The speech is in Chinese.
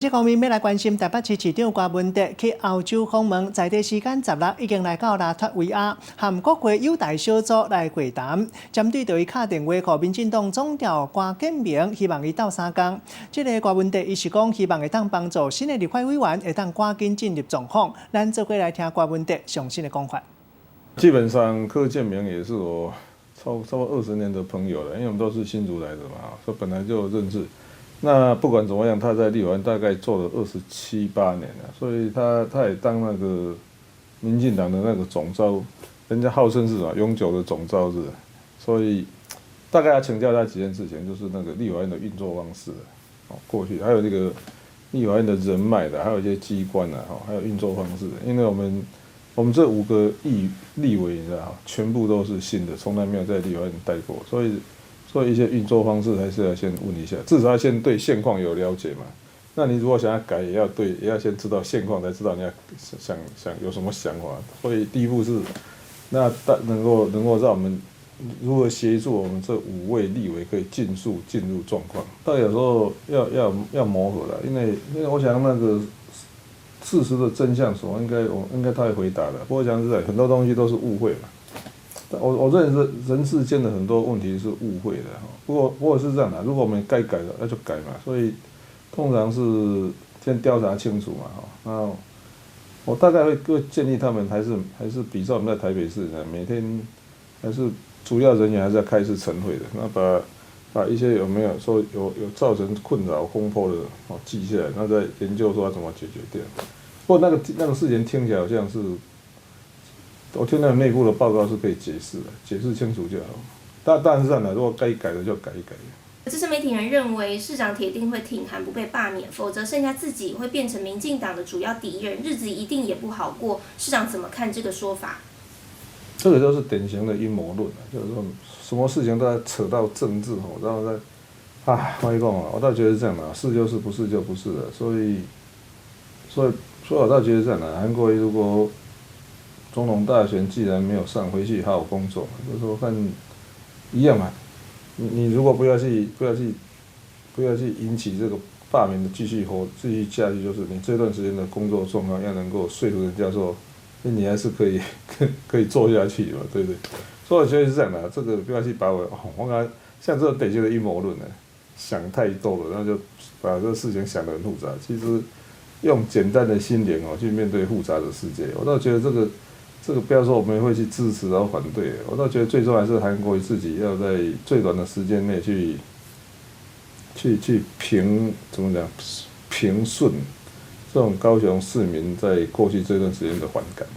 这方面要来关心台北市市长郭文哲去澳洲访问，在地时间16日已经来到拉脱维亚，和各国友台小组来会谈。针对伊敲电话给民进党总调郭建明，希望伊斗3天。这个郭文哲伊是讲希望会当帮助新的立法委员会当赶紧进入状况。咱做过来听郭文哲详细的讲法。基本上柯建明也是我超过20年的朋友了，因为我们都是新竹来的嘛，所以本来就认识。那不管怎么样，他在立法院大概做了27、8年了，所以他也当那个民进党的那个总召，人家号称是什么永久的总召是，所以大概要请教他几件事情，就是那个立法院的运作方式，过去还有这个立法院的人脉的，还有一些机关啊，还有运作方式，因为我们这5个立委，你知道，全部都是新的，从来没有在立法院待过，所以一些运作方式还是要先问一下，至少要先对现况有了解嘛。那你如果想要改，也要先知道现况，才知道你要想有什么想法。所以第一步是，那能够让我们如何协助我们这5位立委可以尽速进入状况。但有时候要磨合了，因为我想那个事实的真相什么，应该他会回答的。不过讲实在，很多东西都是误会嘛。我认为人世间的很多问题是误会的哈。不过是这样的，如果我们该改的那就改嘛。所以通常是先调查清楚嘛哈。那我大概会建议他们还是比照我们在台北市呢，每天还是主要人员还是要开一次晨会的，那把一些有没有说有造成困扰风波的记下来，那再研究说要怎么解决掉。不过那个事情听起来好像是。我听到内部的报告是可以解释的，解释清楚就好。当然是这样的，如果该改的就改一改。资深媒体人认为，市长铁定会挺韩不被罢免，否则剩下自己会变成民进党的主要敌人，日子一定也不好过。市长怎么看这个说法？这个就是典型的阴谋论，就是说什么事情都要扯到政治然后再我跟你讲我倒觉得是这样的，是就是，不是就不是的。所以我倒觉得这样的，韩国瑜如果总统大选既然没有上，回去好好工作，就是说看一样嘛。你如果不要去引起这个罢免的继续下去，就是你这段时间的工作状况要能够说服人家说，你还是可以做下去嘛，对不对？所以我觉得是这样的，这个不要去把我看像这种典型的阴谋论呢，想太多了，然后就把这个事情想得很复杂。其实用简单的心灵去面对复杂的世界，我倒觉得这个不要说我们会去支持然后反对，我倒觉得最重要还是韩国瑜自己要在最短的时间内去怎么讲平顺这种高雄市民在过去这段时间的反感。